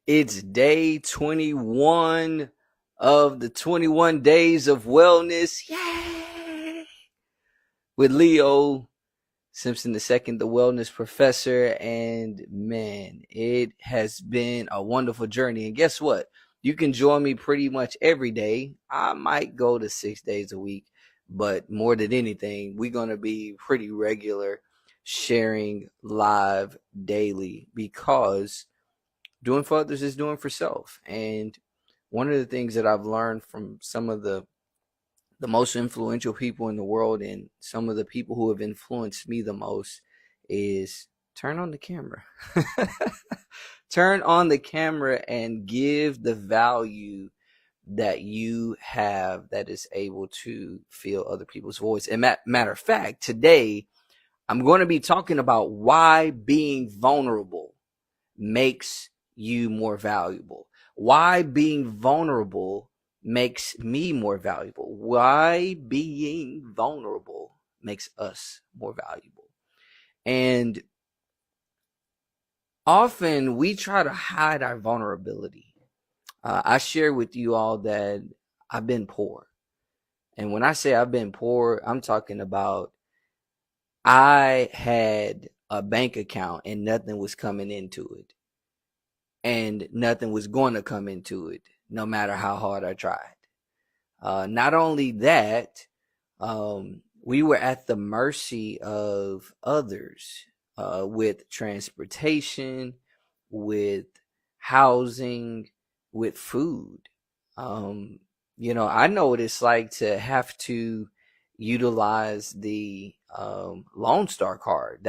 It's day 21 of the 21 days of wellness. Yay! With Leo Simpson II, the wellness professor. And man, it has been a wonderful journey. And guess what? You can join me pretty much every day. I might go to 6 days a week, but more than anything, we're going to be pretty regular sharing live daily because doing for others is doing for self. And one of the things that I've learned from some of the most influential people in the world and some of the people who have influenced me the most is turn on the camera. Turn on the camera and give the value that you have that is able to feel other people's voice. And matter of fact, today I'm going to be talking about why being vulnerable makes you more valuable. Why being vulnerable makes me more valuable. Why being vulnerable makes us more valuable. And often we try to hide our vulnerability. I share with you all that I've been poor. And when I say I've been poor, I'm talking about I had a bank account and nothing was coming into it. And nothing was going to come into it, no matter how hard I tried. Not only that, we were at the mercy of others with transportation, with housing, with food. I know what it's like to have to utilize the Lone Star card.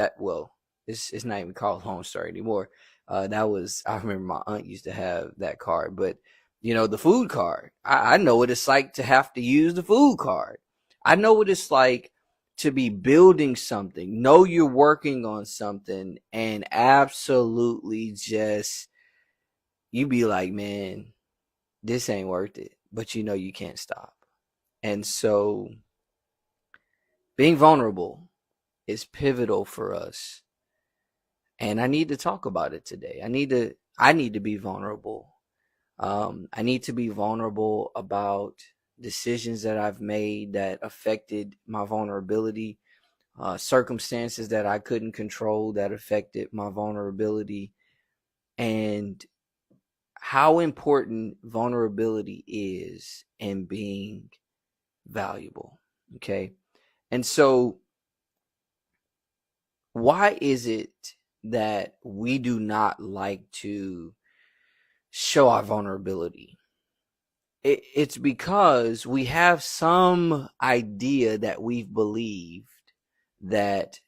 It's not even called Lone Star anymore. I remember my aunt used to have that card, but the food card. I know what it's like to have to use the food card. I know what it's like to be building something, know you're working on something, and absolutely just, you be like, man, this ain't worth it, but you can't stop. And so being vulnerable is pivotal for us. And I need to talk about it today. I need to be vulnerable. I need to be vulnerable about decisions that I've made that affected my vulnerability, circumstances that I couldn't control that affected my vulnerability, and how important vulnerability is in being valuable. Okay. And so why is it that we do not like to show our vulnerability? It's because we have some idea that we've believed that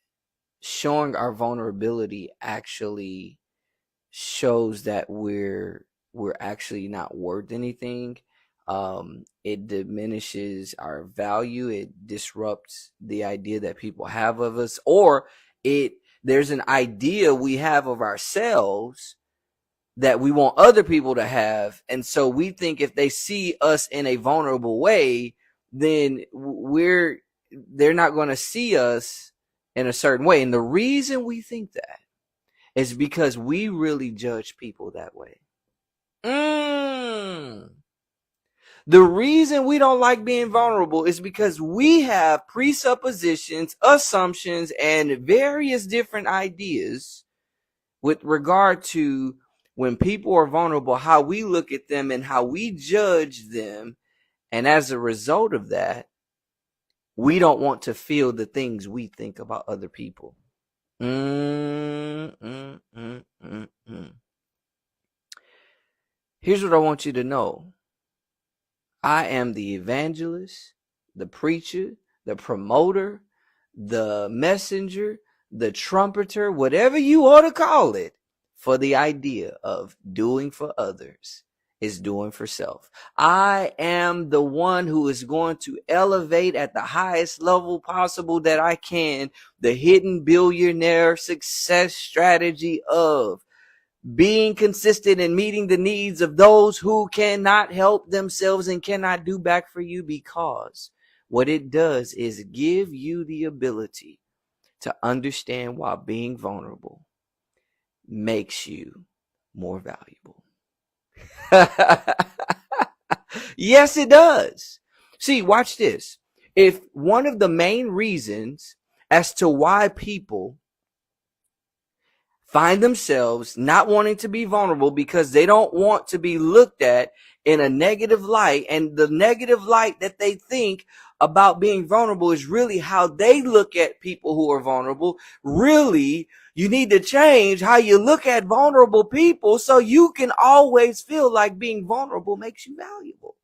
showing our vulnerability actually shows that we're actually not worth anything. It diminishes our value. It disrupts the idea that people have of us, or there's an idea we have of ourselves that we want other people to have. And so we think if they see us in a vulnerable way, then they're not going to see us in a certain way. And the reason we think that is because we really judge people that way. The reason we don't like being vulnerable is because we have presuppositions, assumptions, and various different ideas with regard to when people are vulnerable, how we look at them and how we judge them. And as a result of that, we don't want to feel the things we think about other people. Here's what I want you to know. I am the evangelist, the preacher, the promoter, the messenger, the trumpeter, whatever you ought to call it, for the idea of doing for others is doing for self. I am the one who is going to elevate at the highest level possible that I can the hidden billionaire success strategy of being consistent and meeting the needs of those who cannot help themselves and cannot do back for you, because what it does is give you the ability to understand why being vulnerable makes you more valuable. Yes, it does. See, watch this. If one of the main reasons as to why people find themselves not wanting to be vulnerable because they don't want to be looked at in a negative light, and the negative light that they think about being vulnerable is really how they look at people who are vulnerable. Really, you need to change how you look at vulnerable people so you can always feel like being vulnerable makes you valuable.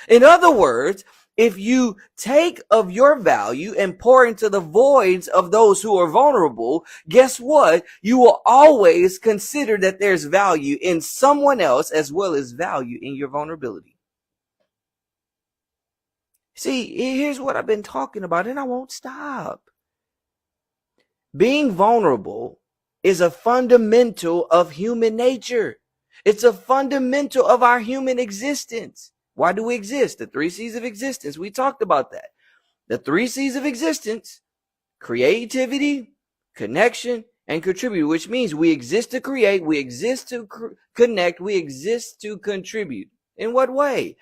In other words, if you take of your value and pour into the voids of those who are vulnerable, guess what? You will always consider that there's value in someone else as well as value in your vulnerability. See, here's what I've been talking about, and I won't stop. Being vulnerable is a fundamental of human nature. It's a fundamental of our human existence. Why do we exist? The 3 C's of existence. We talked about that. The 3 C's of existence: creativity, connection, and contribute, which means we exist to create, we exist to connect, we exist to contribute. In what way?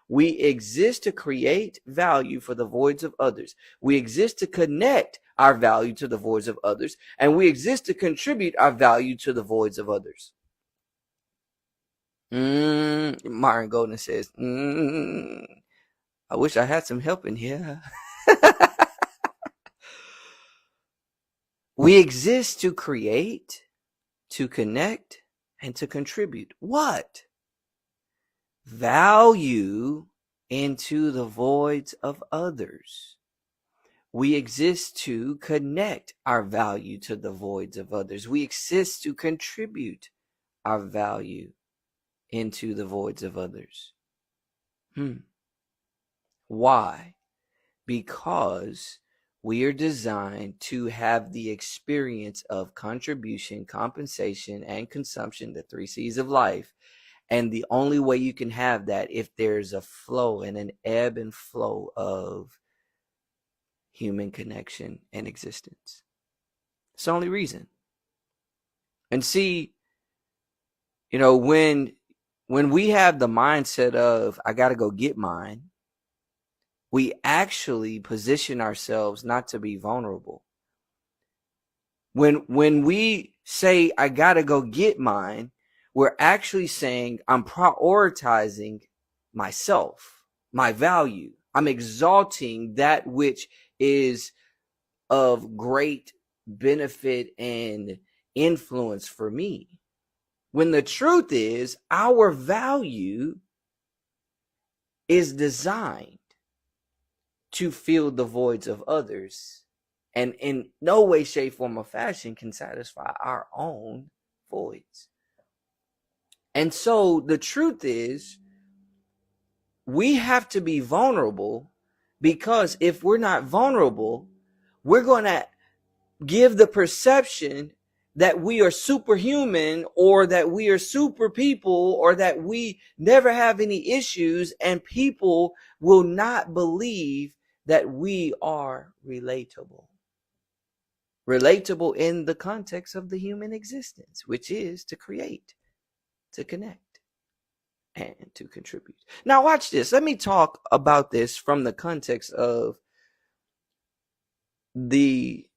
We exist to create value for the voids of others. We exist to connect our value to the voids of others, and we exist to contribute our value to the voids of others. Martin Golden says, I wish I had some help in here. We exist to create, to connect, and to contribute. What? Value into the voids of others. We exist to connect our value to the voids of others. We exist to contribute our value into the voids of others. Why? Because we are designed to have the experience of contribution, compensation, and consumption, the 3 C's of life. And the only way you can have that if there's a flow and an ebb and flow of human connection and existence. It's the only reason. And see, when we have the mindset of, I got to go get mine, we actually position ourselves not to be vulnerable. When we say, I got to go get mine, we're actually saying, I'm prioritizing myself, my value. I'm exalting that which is of great benefit and influence for me. When the truth is, our value is designed to fill the voids of others, and in no way, shape, form, or fashion can satisfy our own voids. And so the truth is, we have to be vulnerable, because if we're not vulnerable, we're going to give the perception that we are superhuman, or that we are super people, or that we never have any issues, and people will not believe that we are relatable. Relatable in the context of the human existence, which is to create, to connect, and to contribute. Now watch this. Let me talk about this from the context of the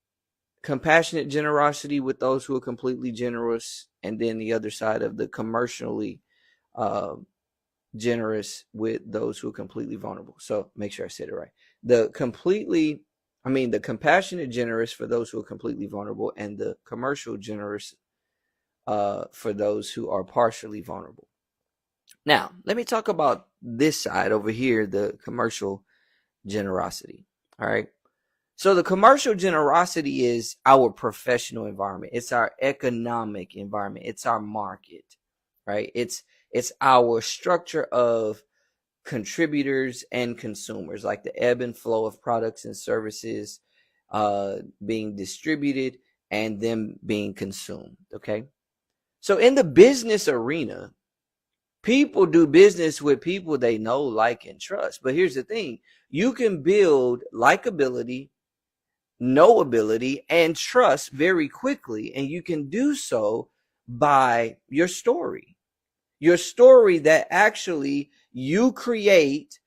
compassionate generosity with those who are completely generous, and then the other side of the commercially generous with those who are completely vulnerable. So make sure I said it right. The compassionate generous for those who are completely vulnerable, and the commercial generous for those who are partially vulnerable. Now, let me talk about this side over here, the commercial generosity. All right. So the commercial generosity is our professional environment. It's our economic environment. It's our market, right? It's our structure of contributors and consumers, like the ebb and flow of products and services being distributed and them being consumed, okay? So in the business arena, people do business with people they know, like, and trust. But here's the thing. You can build likability, knowability, and trust very quickly, and you can do so by your story. Your story that actually you create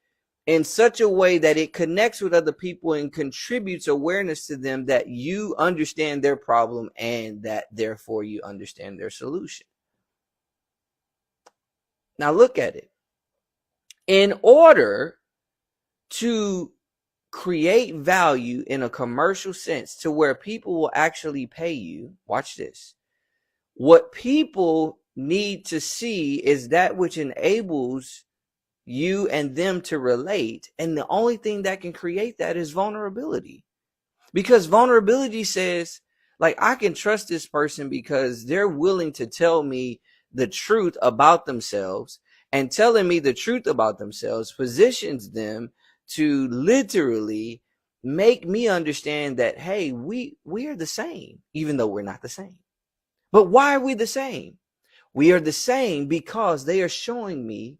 in such a way that it connects with other people and contributes awareness to them that you understand their problem and that therefore you understand their solution. Now look at it. In order to create value in a commercial sense to where people will actually pay you, watch this. What people need to see is that which enables you and them to relate. And the only thing that can create that is vulnerability. Because vulnerability says, like, I can trust this person because they're willing to tell me the truth about themselves, and telling me the truth about themselves positions them to literally make me understand that, hey, we are the same, even though we're not the same. But why are we the same? We are the same because they are showing me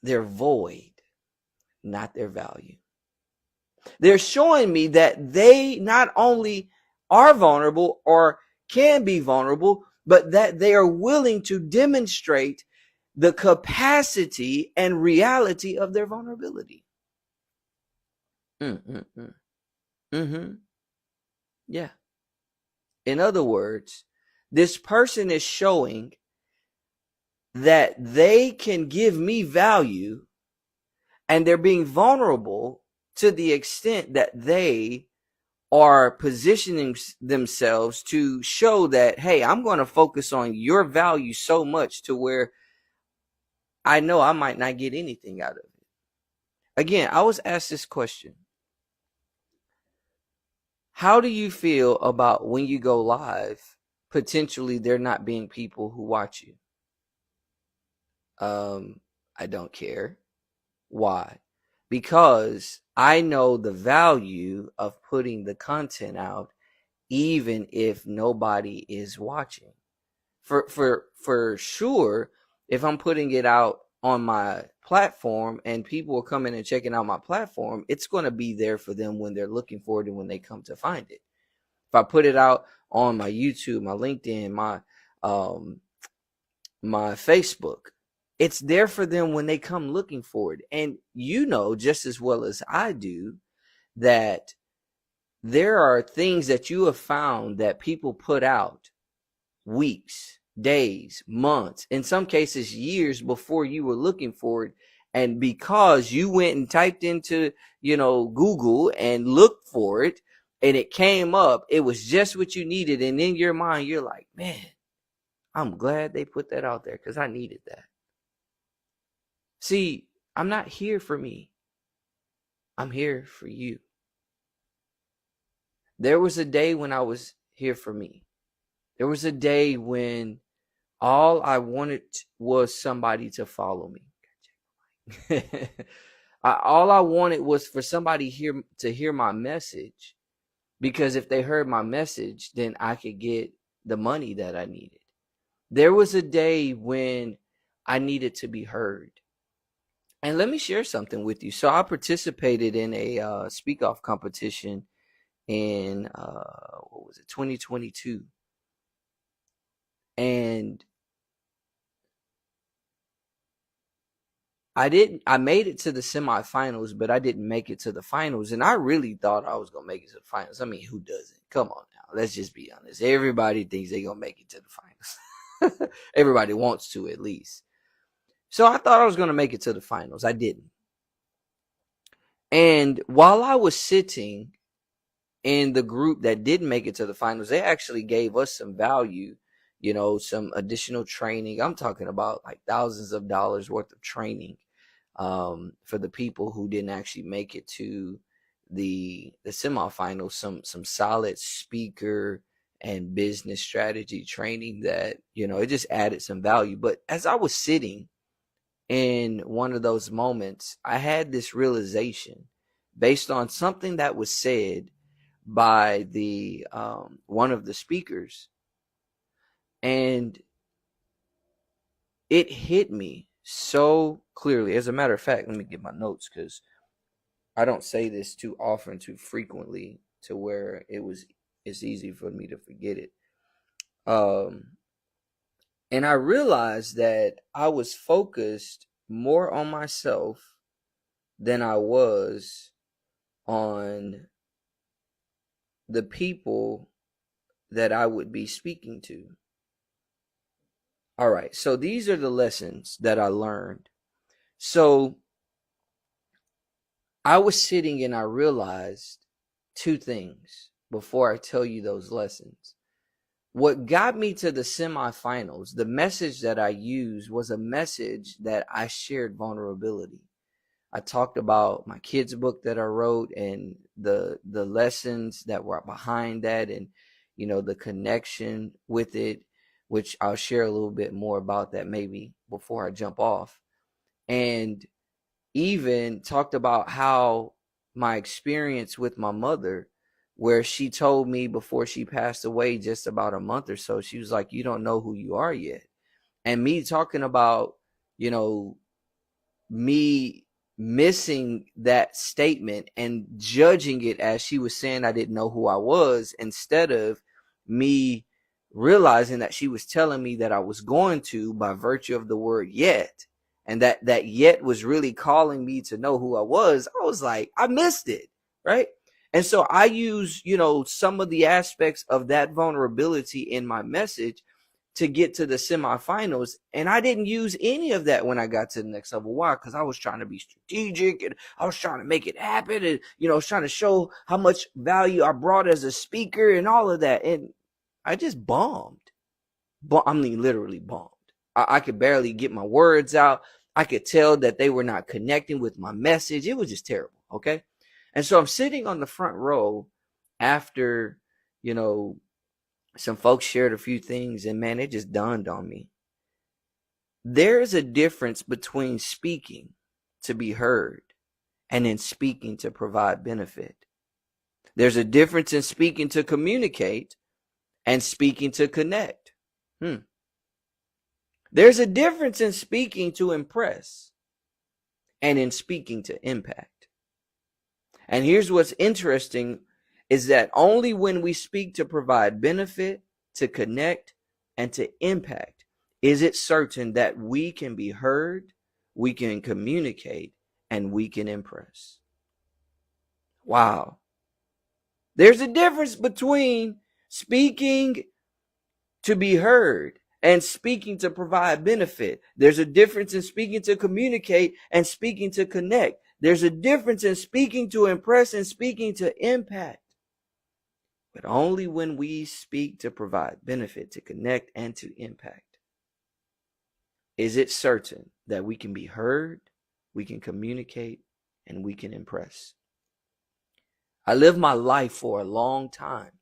their void, not their value. They're showing me that they not only are vulnerable or can be vulnerable, but that they are willing to demonstrate the capacity and reality of their vulnerability. Mm-hmm. Yeah. In other words, this person is showing that they can give me value, and they're being vulnerable to the extent that they are positioning themselves to show that, hey, I'm going to focus on your value so much to where I know I might not get anything out of it. Again, I was asked this question. How do you feel about when you go live, potentially there not being people who watch you? I don't care. Why? Because I know the value of putting the content out even if nobody is watching. For sure, if I'm putting it out on my platform and people are coming and checking out my platform, it's going to be there for them when they're looking for it and when they come to find it. If I put it out on my YouTube, my LinkedIn, my Facebook, it's there for them when they come looking for it. And you know just as well as I do that there are things that you have found that people put out weeks, days, months, in some cases years before you were looking for it. And because you went and typed into, Google and looked for it and it came up, it was just what you needed. And in your mind, you're like, man, I'm glad they put that out there because I needed that. See, I'm not here for me. I'm here for you. There was a day when I was here for me. There was a day when all I wanted was somebody to follow me. All I wanted was for somebody to hear my message, because if they heard my message, then I could get the money that I needed. There was a day when I needed to be heard. And let me share something with you. So I participated in a speak off competition in what was it, 2022, and I made it to the semifinals, but I didn't make it to the finals. And I really thought I was going to make it to the finals. I mean, who doesn't? Come on now. Let's just be honest. Everybody thinks they're going to make it to the finals. Everybody wants to, at least. So I thought I was going to make it to the finals. I didn't. And while I was sitting in the group that didn't make it to the finals, they actually gave us some value, some additional training. I'm talking about like thousands of dollars worth of training for the people who didn't actually make it to the semifinals. Some solid speaker and business strategy training that, it just added some value. But as I was sitting in one of those moments, I had this realization based on something that was said by the one of the speakers, and it hit me so clearly. As a matter of fact, let me get my notes, because I don't say this too often, too frequently, to where it's easy for me to forget it. And I realized that I was focused more on myself than I was on the people that I would be speaking to. All right, so these are the lessons that I learned. So I was sitting and I realized two things before I tell you those lessons. What got me to the semifinals, the message that I used was a message that I shared vulnerability. I talked about my kids' book that I wrote and the lessons that were behind that, and the connection with it, which I'll share a little bit more about that maybe before I jump off. And even talked about how my experience with my mother, where she told me before she passed away just about a month or so, she was like, "You don't know who you are yet." And me talking about, you know, me missing that statement and judging it as she was saying I didn't know who I was, instead of me realizing that she was telling me that I was going to, by virtue of the word yet, and that yet was really calling me to know who I was. I was like, I missed it, right? And so I use, some of the aspects of that vulnerability in my message to get to the semifinals. And I didn't use any of that when I got to the next level. Why? Because I was trying to be strategic, and I was trying to make it happen, and I was trying to show how much value I brought as a speaker and all of that. And I just bombed. I mean, literally bombed. I could barely get my words out. I could tell that they were not connecting with my message. It was just terrible. Okay. And so I'm sitting on the front row after, some folks shared a few things, and man, it just dawned on me. There is a difference between speaking to be heard and in speaking to provide benefit. There's a difference in speaking to communicate and speaking to connect. There's a difference in speaking to impress and in speaking to impact. And here's what's interesting is that only when we speak to provide benefit, to connect, and to impact is it certain that we can be heard, we can communicate, and we can impress. Wow. There's a difference between speaking to be heard and speaking to provide benefit. There's a difference in speaking to communicate and speaking to connect. There's a difference in speaking to impress and speaking to impact. But only when we speak to provide benefit, to connect, and to impact is it certain that we can be heard, we can communicate, and we can impress. I lived my life for a long time.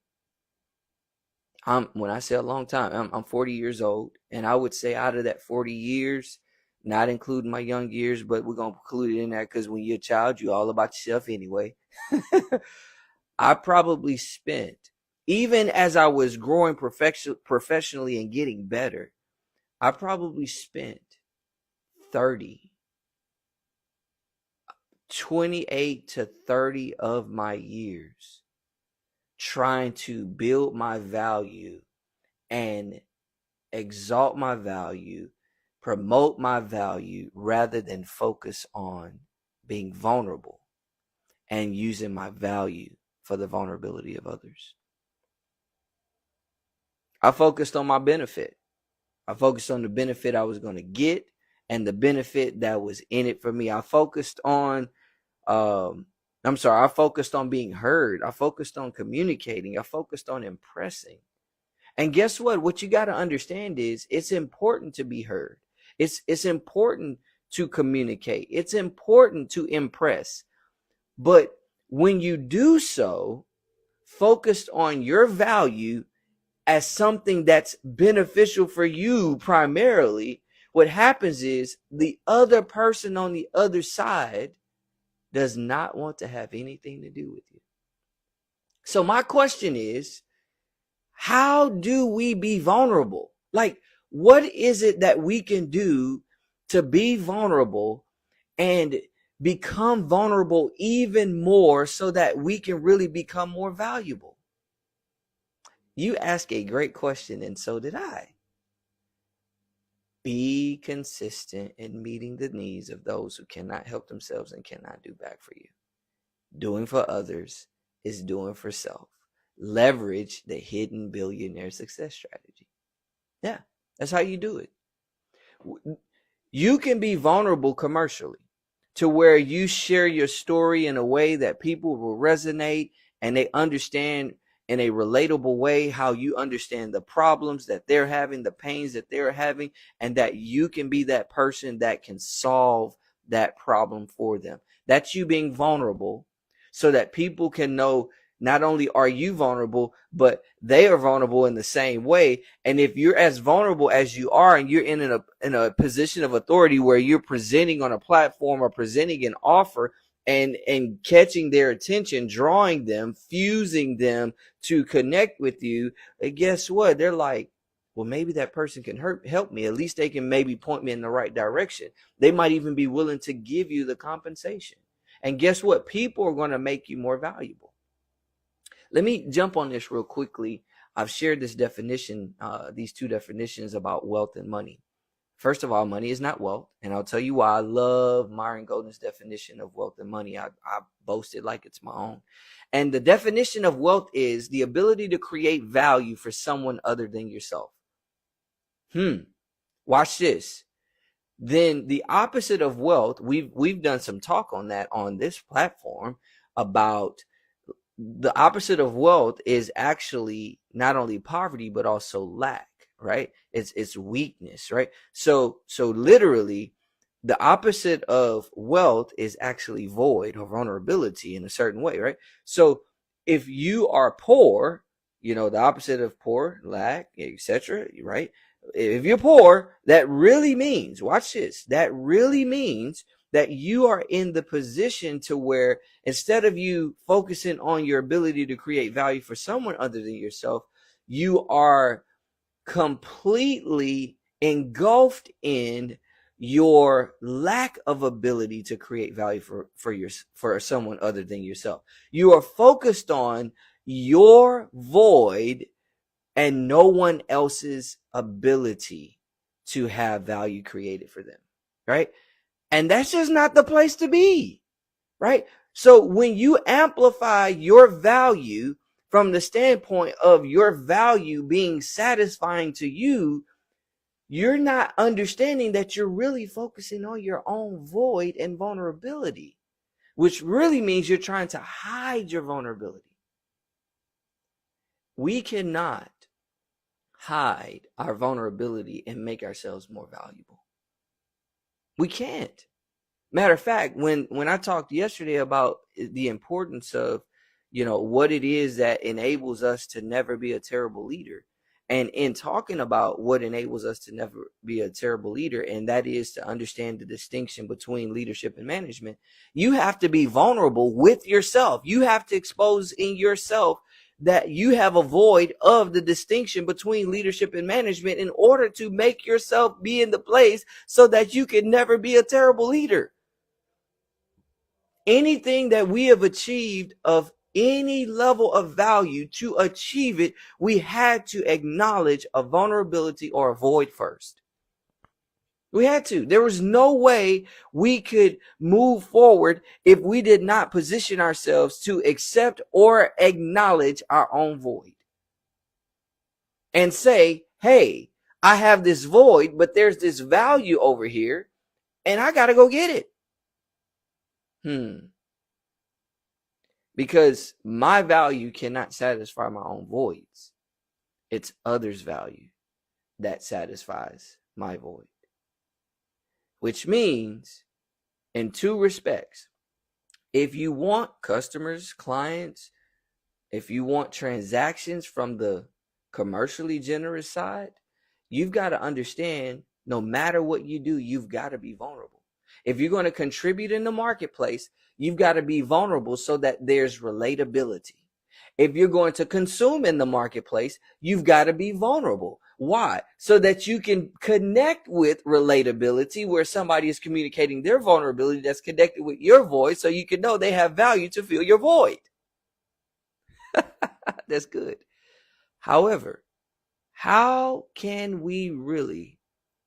When I say a long time, I'm 40 years old, and I would say out of that 40 years, not including my young years, but we're going to include it in there because when you're a child, you're all about yourself anyway. I probably spent, even as I was growing professionally and getting better, I probably spent 28 to 30 of my years trying to build my value and exalt my value, promote my value, rather than focus on being vulnerable and using my value for the vulnerability of others. I focused on my benefit. I focused on the benefit I was going to get and the benefit that was in it for me. I focused on I focused on being heard. I focused on communicating. I focused on impressing. And guess what? What you got to understand is it's important to be heard. It's important to communicate. It's important to impress. But when you do so, focused on your value as something that's beneficial for you primarily, what happens is the other person on the other side does not want to have anything to do with you. So my question is, how do we be vulnerable? Like, what is it that we can do to be vulnerable and become vulnerable even more so that we can really become more valuable? You ask a great question, and so did I. Be consistent in meeting the needs of those who cannot help themselves and cannot do back for you. Doing for others is doing for self. Leverage the hidden billionaire success strategy. Yeah, that's how you do it. You can be vulnerable commercially to where you share your story in a way that people will resonate and they understand in a relatable way how you understand the problems that they're having, the pains that they're having, and that you can be that person that can solve that problem for them. That's you being vulnerable so that people can know not only are you vulnerable, but they are vulnerable in the same way. And if you're as vulnerable as you are and you're in a position of authority where you're presenting on a platform or presenting an offer and catching their attention, drawing them, fusing them to connect with you, and guess what? They're like, well, maybe that person can help me. At least they can maybe point me in the right direction. They might even be willing to give you the compensation. And guess what? People are going to make you more valuable. Let me jump on this real quickly. I've shared this definition, these two definitions about wealth and money. First of all, money is not wealth. And I'll tell you why I love Myron Golden's definition of wealth and money. I boast it like it's my own. And the definition of wealth is the ability to create value for someone other than yourself. Watch this. Then the opposite of wealth, we've done some talk on that on this platform about the opposite of wealth is actually not only poverty, but also lack, right? It's weakness, right? So literally the opposite of wealth is actually void or vulnerability in a certain way, right? So if you are poor, the opposite of poor, lack, etc., right? If you're poor, that really means, watch this, that really means that you are in the position to where instead of you focusing on your ability to create value for someone other than yourself, you are completely engulfed in your lack of ability to create value for someone other than yourself. You are focused on your void and no one else's ability to have value created for them, right? And that's just not the place to be, right? So when you amplify your value from the standpoint of your value being satisfying to you, you're not understanding that you're really focusing on your own void and vulnerability, which really means you're trying to hide your vulnerability. We cannot hide our vulnerability and make ourselves more valuable. We can't. Matter of fact, when I talked yesterday about the importance of, what it is that enables us to never be a terrible leader, and in talking about what enables us to never be a terrible leader, and that is to understand the distinction between leadership and management, you have to be vulnerable with yourself. You have to expose in yourself that you have a void of the distinction between leadership and management in order to make yourself be in the place so that you can never be a terrible leader. Anything that we have achieved of any level of value, to achieve it, we had to acknowledge a vulnerability or a void first. We had to. There was no way we could move forward if we did not position ourselves to accept or acknowledge our own void and say, hey, I have this void, but there's this value over here and I got to go get it. Because my value cannot satisfy my own voids. It's others' value that satisfies my void. Which means, in two respects, if you want customers, clients, if you want transactions from the commercially generous side, you've got to understand, no matter what you do, you've got to be vulnerable. If you're going to contribute in the marketplace, you've got to be vulnerable so that there's relatability. If you're going to consume in the marketplace, you've got to be vulnerable. Why? So that you can connect with relatability where somebody is communicating their vulnerability that's connected with your void, so you can know they have value to fill your void. That's good. However, how can we really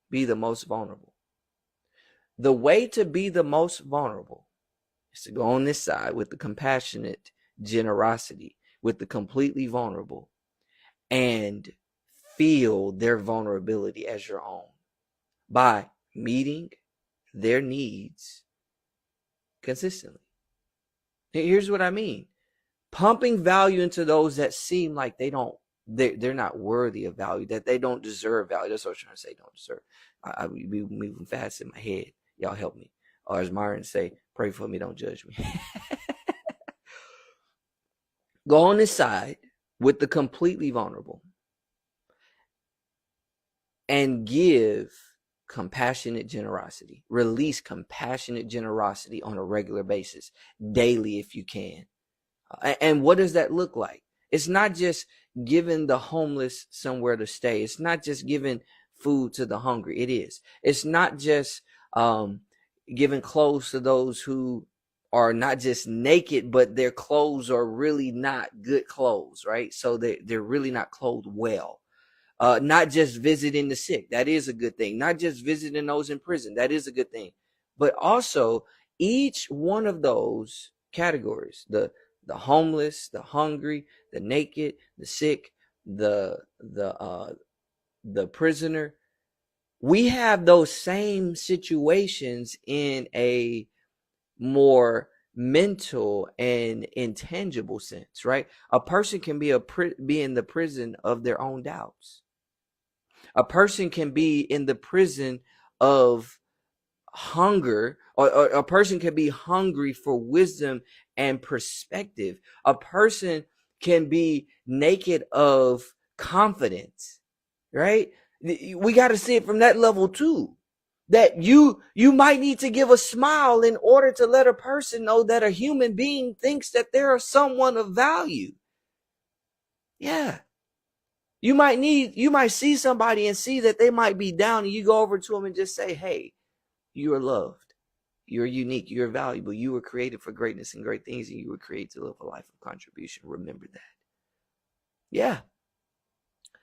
be the most vulnerable. The way to be the most vulnerable is to go on this side with the compassionate generosity, with the completely vulnerable, and feel their vulnerability as your own by meeting their needs consistently. Here's what I mean. Pumping value into those that seem like they're not worthy of value, that they don't deserve value. That's what I was trying to say, don't deserve. I be moving fast in my head. Y'all help me. Or as Myron say, pray for me, don't judge me. Go on this side with the completely vulnerable and give compassionate generosity. Release compassionate generosity on a regular basis, daily if you can. And what does that look like? It's not just giving the homeless somewhere to stay. It's not just giving food to the hungry. It is. It's not just giving clothes to those who are not just naked, but their clothes are really not good clothes, right? So they're really not clothed well. Not just visiting the sick. That is a good thing. Not just visiting those in prison. That is a good thing. But also each one of those categories, the homeless, the hungry, the naked, the sick, the prisoner, we have those same situations in a more mental and intangible sense, right? A person can be in the prison of their own doubts. A person can be in the prison of hunger, or a person can be hungry for wisdom and perspective. A person can be naked of confidence, right? We got to see it from that level too. That you might need to give a smile in order to let a person know that a human being thinks that they are someone of value. Yeah. You might see somebody and see that they might be down, and you go over to them and just say, hey, you are loved. You're unique. You're valuable. You were created for greatness and great things, and you were created to live a life of contribution. Remember that. Yeah.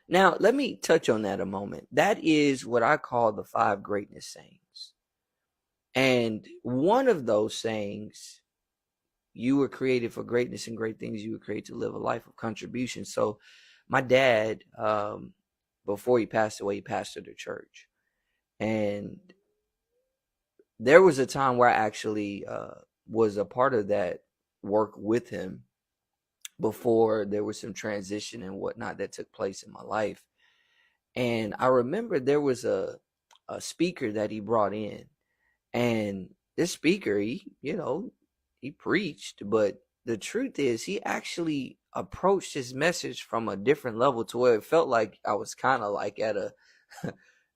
Now, let me touch on that a moment. That is what I call the 5 greatness sayings. And one of those sayings, you were created for greatness and great things. You were created to live a life of contribution. So my dad, before he passed away, he pastored a church. And there was a time where I actually was a part of that work with him before there was some transition and whatnot that took place in my life. And I remember there was a speaker that he brought in. And this speaker, he preached, but the truth is he actually approached his message from a different level to where it felt like I was kind of like at a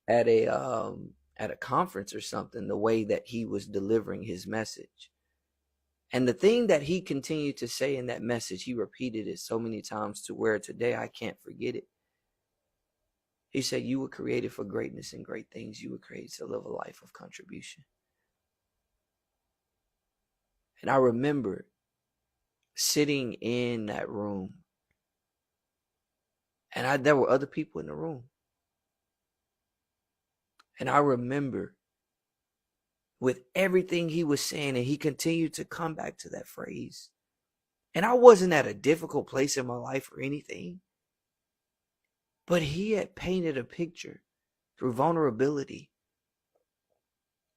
at a conference or something, the way that he was delivering his message. And the thing that he continued to say in that message, he repeated it so many times to where today I can't forget it. He said, you were created for greatness and great things. You were created to live a life of contribution. And I remember sitting in that room, and there were other people in the room. And I remember with everything he was saying, and he continued to come back to that phrase. And I wasn't at a difficult place in my life or anything, but he had painted a picture through vulnerability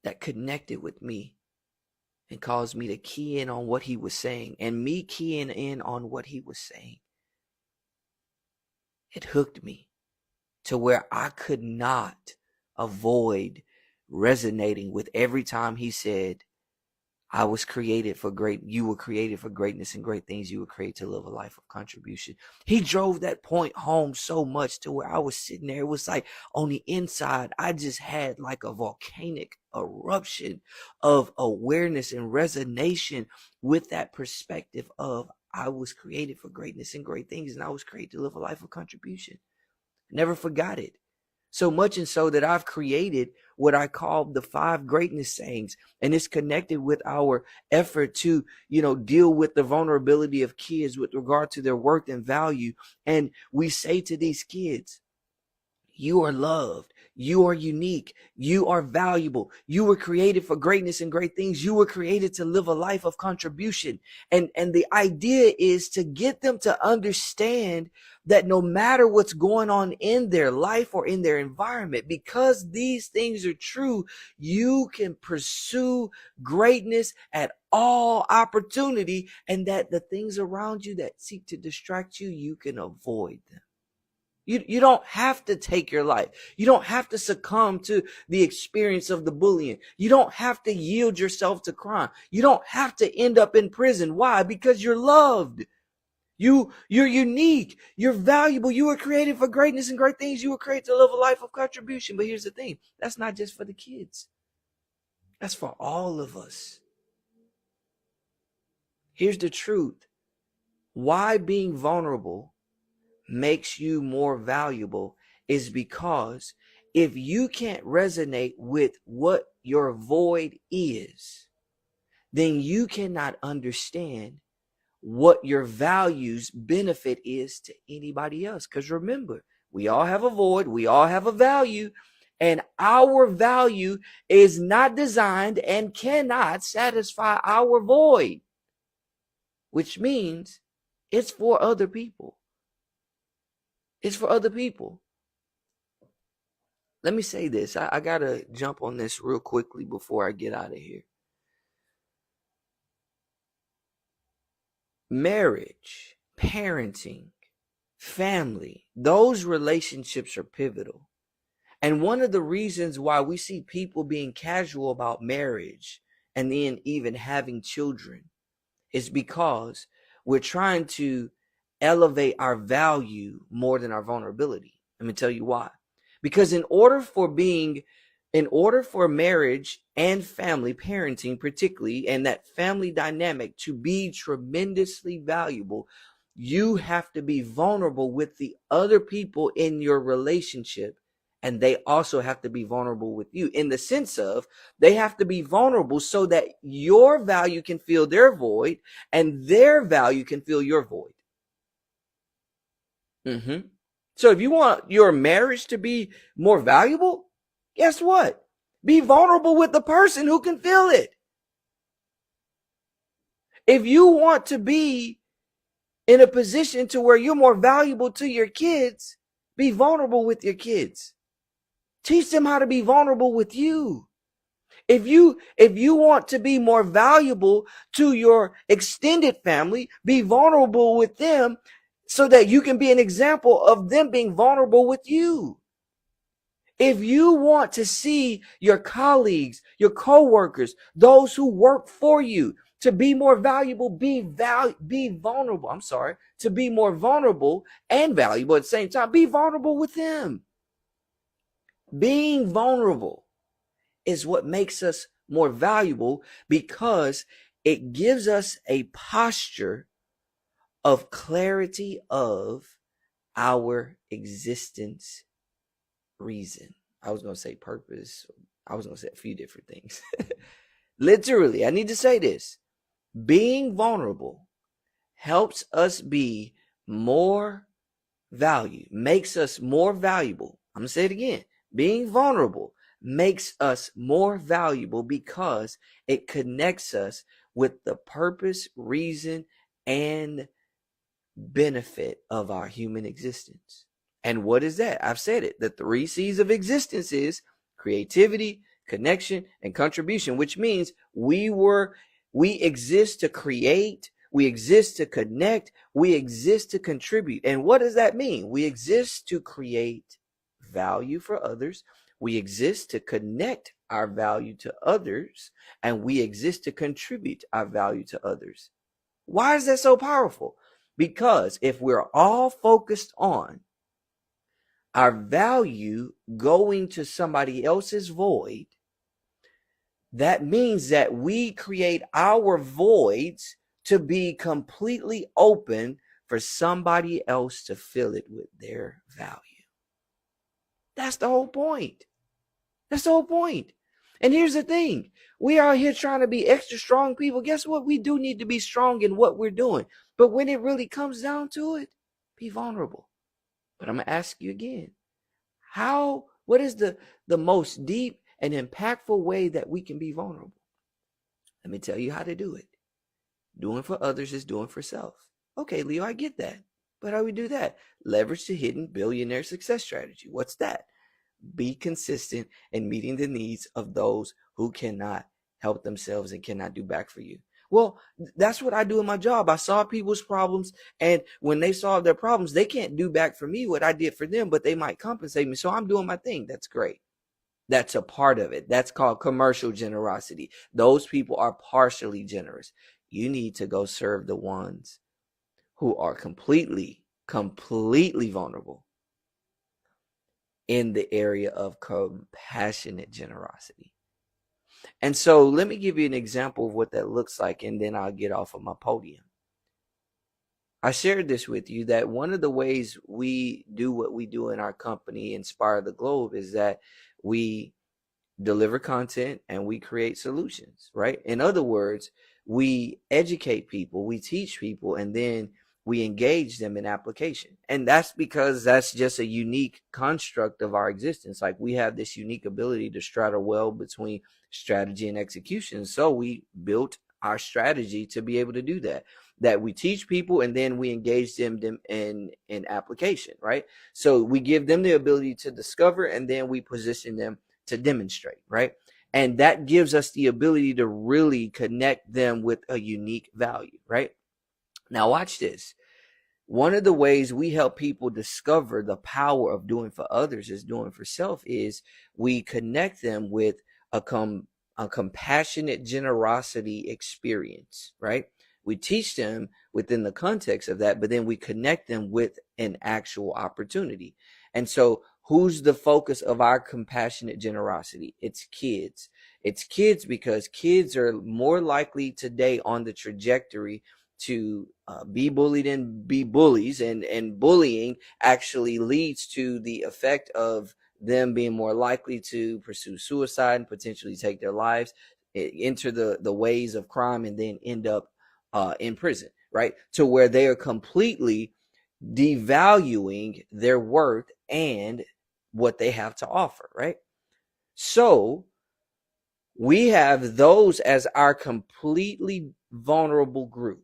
that connected with me and caused me to key in on what he was saying. And me keying in on what he was saying, it hooked me to where I could not avoid resonating with every time he said, you were created for greatness and great things. You were created to live a life of contribution. He drove that point home so much to where I was sitting there. It was like on the inside, I just had like a volcanic eruption of awareness and resonation with that perspective of I was created for greatness and great things, and I was created to live a life of contribution. Never forgot it. So much and so that I've created what I call the 5 greatness sayings. And it's connected with our effort to, deal with the vulnerability of kids with regard to their worth and value. And we say to these kids, You are loved. You are unique. You are valuable. You were created for greatness and great things. You were created to live a life of contribution. And the idea is to get them to understand that no matter what's going on in their life or in their environment, because these things are true, you can pursue greatness at all opportunity, and that the things around you that seek to distract you, you can avoid them. You don't have to take your life. You don't have to succumb to the experience of the bullying. You don't have to yield yourself to crime. You don't have to end up in prison. Why? Because you're loved. You're unique. You're valuable. You were created for greatness and great things. You were created to live a life of contribution. But here's the thing. That's not just for the kids. That's for all of us. Here's the truth. Why being vulnerable makes you more valuable is because if you can't resonate with what your void is, then you cannot understand what your value's benefit is to anybody else. Because remember, we all have a void, we all have a value, and our value is not designed and cannot satisfy our void, which means it's for other people. It's for other people. Let me say this. I got to jump on this real quickly before I get out of here. Marriage, parenting, family, those relationships are pivotal. And one of the reasons why we see people being casual about marriage and then even having children is because we're trying to elevate our value more than our vulnerability. Let me tell you why. Because in order for marriage and family, parenting particularly, and that family dynamic to be tremendously valuable, you have to be vulnerable with the other people in your relationship. And they also have to be vulnerable with you, in the sense of they have to be vulnerable so that your value can fill their void and their value can fill your void. So if you want your marriage to be more valuable, guess what? Be vulnerable with the person who can fill it. If you want to be in a position to where you're more valuable to your kids, be vulnerable with your kids. Teach them how to be vulnerable with you. If you want to be more valuable to your extended family, be vulnerable with them so that you can be an example of them being vulnerable with you. If you want to see your colleagues, your coworkers, those who work for you to be more valuable, be vulnerable. To be more vulnerable and valuable at the same time, be vulnerable with them. Being vulnerable is what makes us more valuable because it gives us a posture of clarity of our existence reason. I was going to say purpose. I was going to say a few different things. Literally, I need to say this. Being vulnerable helps us be more value, makes us more valuable. I'm going to say it again. Being vulnerable makes us more valuable because it connects us with the purpose, reason, and benefit of our human existence. And what is that? I've said it. The 3 C's of existence is creativity, connection, and contribution, which means we exist to create, we exist to connect, we exist to contribute. And what does that mean? We exist to create value for others. We exist to connect our value to others, and we exist to contribute our value to others. Why is that so powerful? Because if we're all focused on our value going to somebody else's void, that means that we create our voids to be completely open for somebody else to fill it with their value. That's the whole point. That's the whole point. And here's the thing. We are here trying to be extra strong people. Guess what? We do need to be strong in what we're doing. But when it really comes down to it, be vulnerable. But I'm going to ask you again. What is the most deep and impactful way that we can be vulnerable? Let me tell you how to do it. Doing for others is doing for self. Okay, Leo, I get that. But how do we do that? Leverage the hidden billionaire success strategy. What's that? Be consistent in meeting the needs of those who cannot help themselves and cannot do back for you. Well, that's what I do in my job. I solve people's problems, and when they solve their problems, they can't do back for me what I did for them, but they might compensate me. So I'm doing my thing. That's great. That's a part of it. That's called commercial generosity. Those people are partially generous. You need to go serve the ones who are completely vulnerable in the area of compassionate generosity. And so let me give you an example of what that looks like, and then I'll get off of my podium. I shared this with you that one of the ways we do what we do in our company, Inspire the Globe, is that we deliver content and we create solutions, right? In other words, we educate people, we teach people, and then we engage them in application. And that's because that's just a unique construct of our existence. Like, we have this unique ability to straddle well between strategy and execution. So we built our strategy to be able to do that we teach people and then we engage them in application, right? So we give them the ability to discover, and then we position them to demonstrate, right? And that gives us the ability to really connect them with a unique value, right? Now watch this. One of the ways we help people discover the power of doing for others is doing for self is we connect them with a compassionate generosity experience, right? We teach them within the context of that, but then we connect them with an actual opportunity. And so who's the focus of our compassionate generosity? It's kids. It's kids because kids are more likely today on the trajectory to be bullied and be bullies, and bullying actually leads to the effect of them being more likely to pursue suicide and potentially take their lives, enter the ways of crime, and then end up in prison, right? To where they are completely devaluing their worth and what they have to offer, right? So we have those as our completely vulnerable group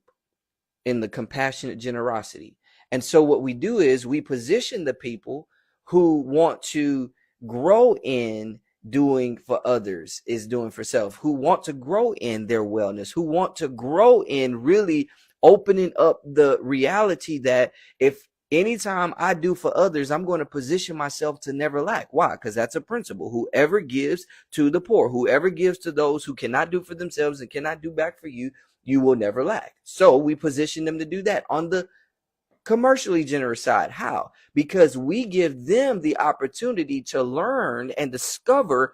in the compassionate generosity. And so what we do is we position the people who want to grow in doing for others is doing for self, who want to grow in their wellness, who want to grow in really opening up the reality that if anytime I do for others, I'm going to position myself to never lack. Why? Because that's a principle. Whoever gives to the poor, whoever gives to those who cannot do for themselves and cannot do back for you, you will never lack. So we position them to do that on the commercially generous side. How? Because we give them the opportunity to learn and discover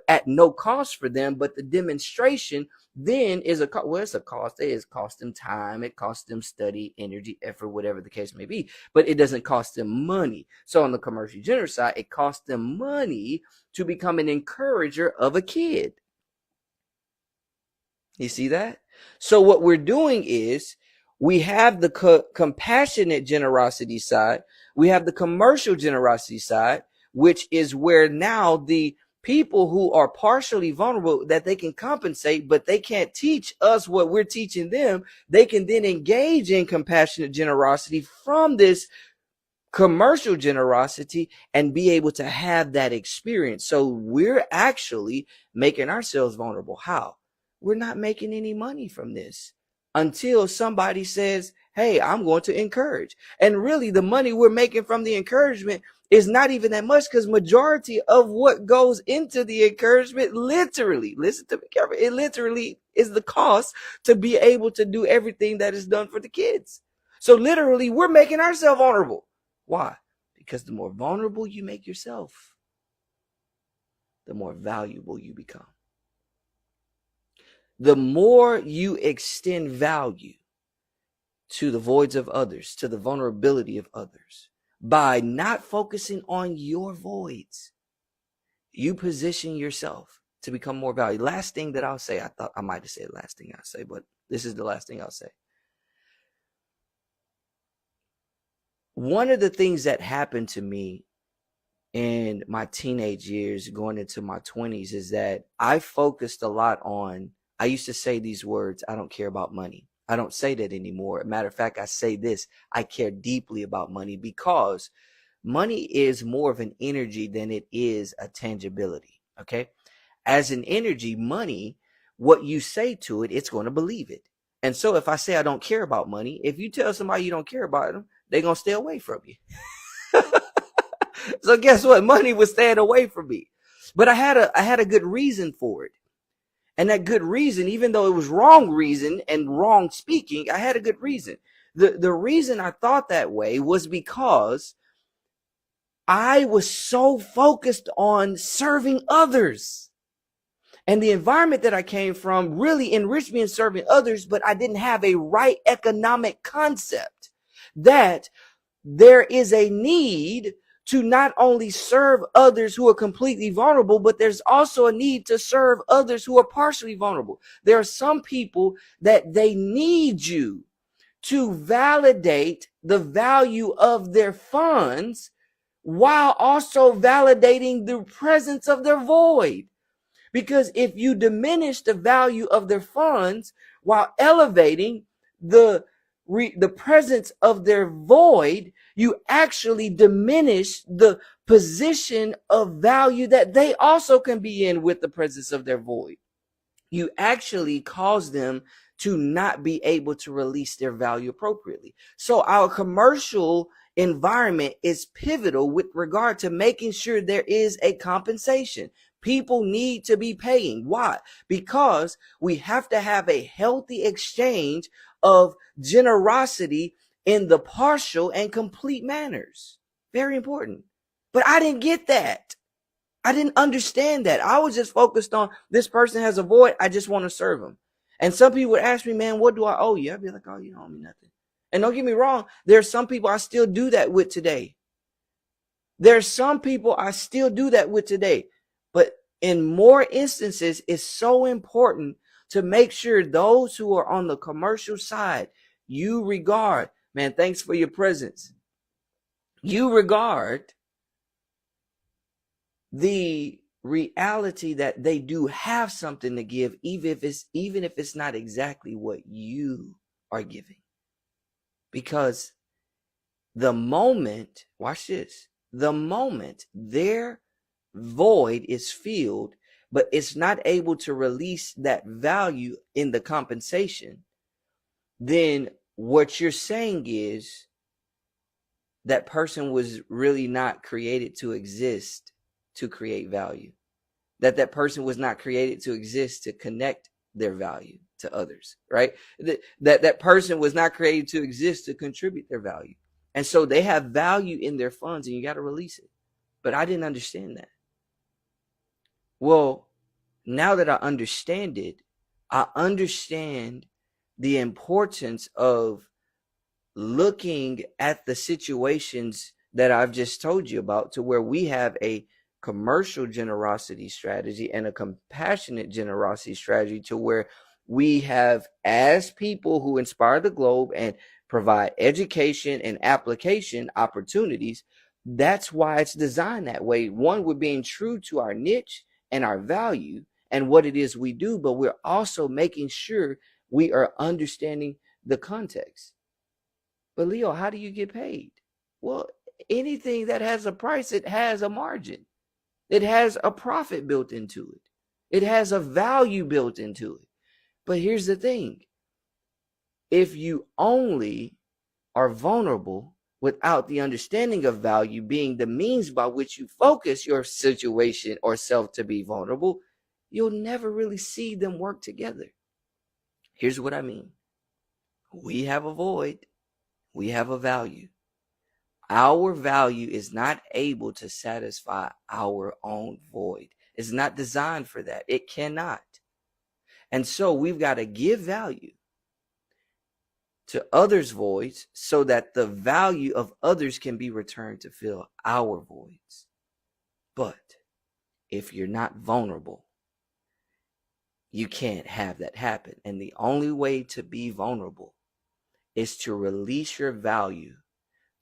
at no cost for them, but the demonstration then is it's a cost. It costs them time, it costs them study, energy, effort, whatever the case may be, but it doesn't cost them money. So on the commercially generous side, it costs them money to become an encourager of a kid. You see that? So what we're doing is we have the compassionate generosity side. We have the commercial generosity side, which is where now the people who are partially vulnerable, that they can compensate, but they can't teach us what we're teaching them. They can then engage in compassionate generosity from this commercial generosity and be able to have that experience. So we're actually making ourselves vulnerable. How? We're not making any money from this until somebody says, hey, I'm going to encourage. And really the money we're making from the encouragement is not even that much, because majority of what goes into the encouragement, literally, listen to me carefully, it literally is the cost to be able to do everything that is done for the kids. So literally we're making ourselves vulnerable. Why? Because the more vulnerable you make yourself, the more valuable you become. The more you extend value to the voids of others, to the vulnerability of others, by not focusing on your voids, you position yourself to become more valuable. Last thing that I'll say, I thought I might have said last thing I'll say, but this is the last thing I'll say. One of the things that happened to me in my teenage years going into my 20s is that I focused a lot on, I used to say these words, I don't care about money. I don't say that anymore. Matter of fact, I say this, I care deeply about money because money is more of an energy than it is a tangibility. Okay. As an energy, money, what you say to it, it's going to believe it. And so if I say I don't care about money, if you tell somebody you don't care about them, they're going to stay away from you. So guess what? Money was staying away from me. But I had a good reason for it. And that good reason, even though it was wrong reason and wrong speaking, I had a good reason. The reason I thought that way was because I was so focused on serving others. And the environment that I came from really enriched me in serving others, but I didn't have a right economic concept that there is a need to not only serve others who are completely vulnerable, but there's also a need to serve others who are partially vulnerable. There are some people that they need you to validate the value of their funds while also validating the presence of their void. Because if you diminish the value of their funds while elevating the presence of their void, you actually diminish the position of value that they also can be in with the presence of their void. You actually cause them to not be able to release their value appropriately. So our commercial environment is pivotal with regard to making sure there is a compensation. People need to be paying. Why? Because we have to have a healthy exchange of generosity in the partial and complete manners. Very important. But I didn't get that. I didn't understand that. I was just focused on this person has a void. I just want to serve him. And some people would ask me, man, what do I owe you? I'd be like, oh, you don't owe me nothing. And don't get me wrong. There are some people I still do that with today. There's some people I still do that with today. But in more instances, it's so important to make sure those who are on the commercial side, you regard, man, thanks for your presence. You regard the reality that they do have something to give, even if it's not exactly what you are giving. Because the moment, watch this, the moment their void is filled, but it's not able to release that value in the compensation, then what you're saying is that person was really not created to exist to create value. That person was not created to exist to connect their value to others, right? That person was not created to exist to contribute their value. And so they have value in their funds and you got to release it. But I didn't understand that. Well, now that I understand it, I understand the importance of looking at the situations that I've just told you about, to where we have a commercial generosity strategy and a compassionate generosity strategy, to where we have, as people who inspire the globe and provide education and application opportunities, that's why it's designed that way. One, we're being true to our niche and our value and what it is we do, but we're also making sure we are understanding the context. But Leo, how do you get paid? Well, anything that has a price, it has a margin. It has a profit built into it. It has a value built into it. But here's the thing. If you only are vulnerable without the understanding of value being the means by which you focus your situation or self to be vulnerable, you'll never really see them work together. Here's what I mean. We have a void. We have a value. Our value is not able to satisfy our own void. It's not designed for that. It cannot. And so we've got to give value to others' voids so that the value of others can be returned to fill our voids. But if you're not vulnerable, you can't have that happen. And the only way to be vulnerable is to release your value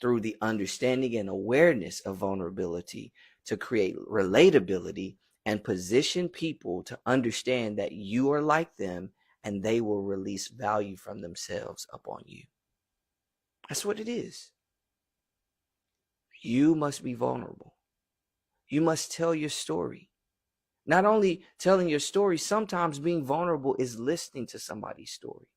through the understanding and awareness of vulnerability, to create relatability and position people to understand that you are like them and they will release value from themselves upon you. That's what it is. You must be vulnerable. You must tell your story. Not only telling your story, sometimes being vulnerable is listening to somebody's story.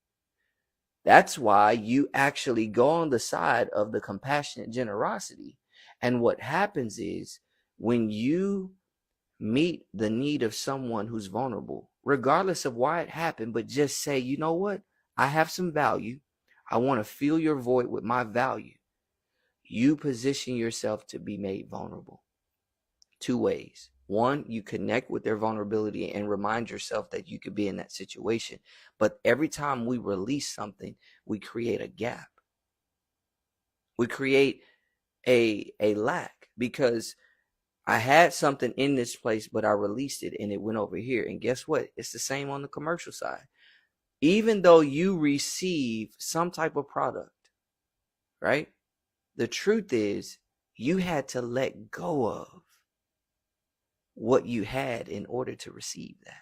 That's why you actually go on the side of the compassionate generosity. And what happens is when you meet the need of someone who's vulnerable, regardless of why it happened, but just say, you know what? I have some value. I want to fill your void with my value. You position yourself to be made vulnerable. Two ways. One, you connect with their vulnerability and remind yourself that you could be in that situation. But every time we release something, we create a gap. We create a lack, because I had something in this place, but I released it and it went over here. And guess what? It's the same on the commercial side. Even though you receive some type of product, right? The truth is you had to let go of what you had in order to receive that.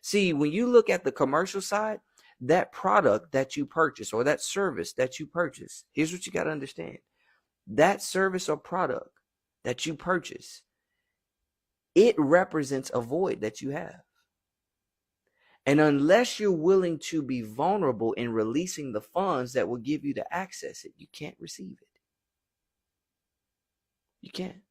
See, when you look at the commercial side, that product that you purchase or that service that you purchase, here's what you got to understand. That service or product that you purchase, it represents a void that you have. And unless you're willing to be vulnerable in releasing the funds that will give you to access it, you can't receive it. You can't.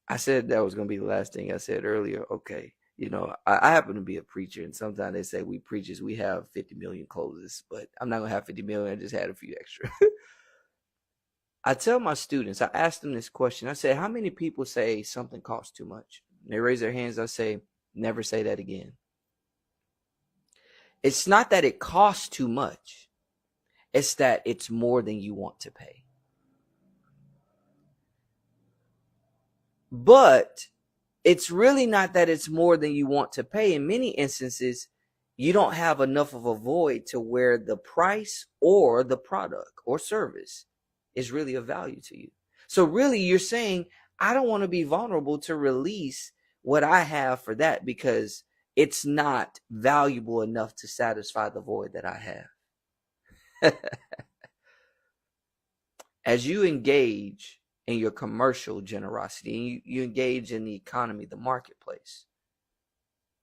I said that was going to be the last thing I said earlier. Okay. You know, I happen to be a preacher, and sometimes they say we preachers, we have 50 million closes, but I'm not going to have 50 million. I just had a few extra. I tell my students, I ask them this question. I say, how many people say something costs too much? And they raise their hands. I say, never say that again. It's not that it costs too much. It's that it's more than you want to pay. But it's really not that it's more than you want to pay. In many instances, you don't have enough of a void to where the price or the product or service is really of value to you. So really you're saying, I don't want to be vulnerable to release what I have for that because it's not valuable enough to satisfy the void that I have. As you engage in your commercial generosity, and you engage in the economy, the marketplace,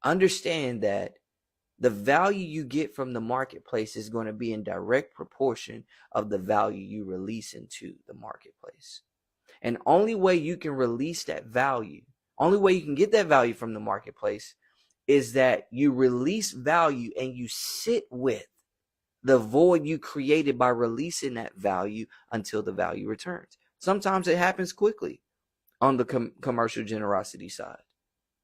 understand that the value you get from the marketplace is going to be in direct proportion of the value you release into the marketplace. And only way you can release that value, only way you can get that value from the marketplace is that you release value and you sit with the void you created by releasing that value until the value returns. Sometimes it happens quickly on the commercial generosity side.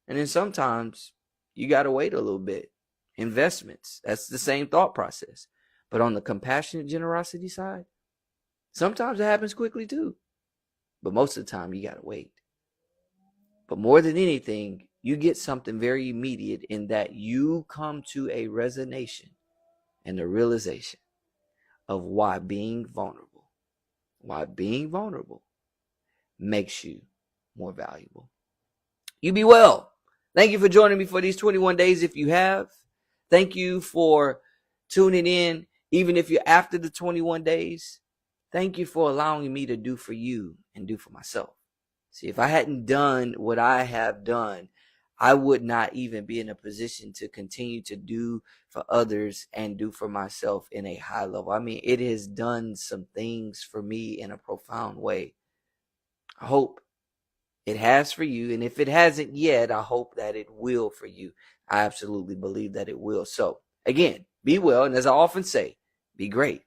And then sometimes you got to wait a little bit. Investments, that's the same thought process. But on the compassionate generosity side, sometimes it happens quickly too. But most of the time you got to wait. But more than anything, you get something very immediate in that you come to a resonation and a realization of why being vulnerable makes you more valuable. You be well. Thank you for joining me for these 21 days. If you have, thank you for tuning in. Even if you're after the 21 days, thank you for allowing me to do for you and do for myself. See, if I hadn't done what I have done, I would not even be in a position to continue to do for others and do for myself in a high level. I mean, it has done some things for me in a profound way. I hope it has for you. And if it hasn't yet, I hope that it will for you. I absolutely believe that it will. So again, be well. And as I often say, be great.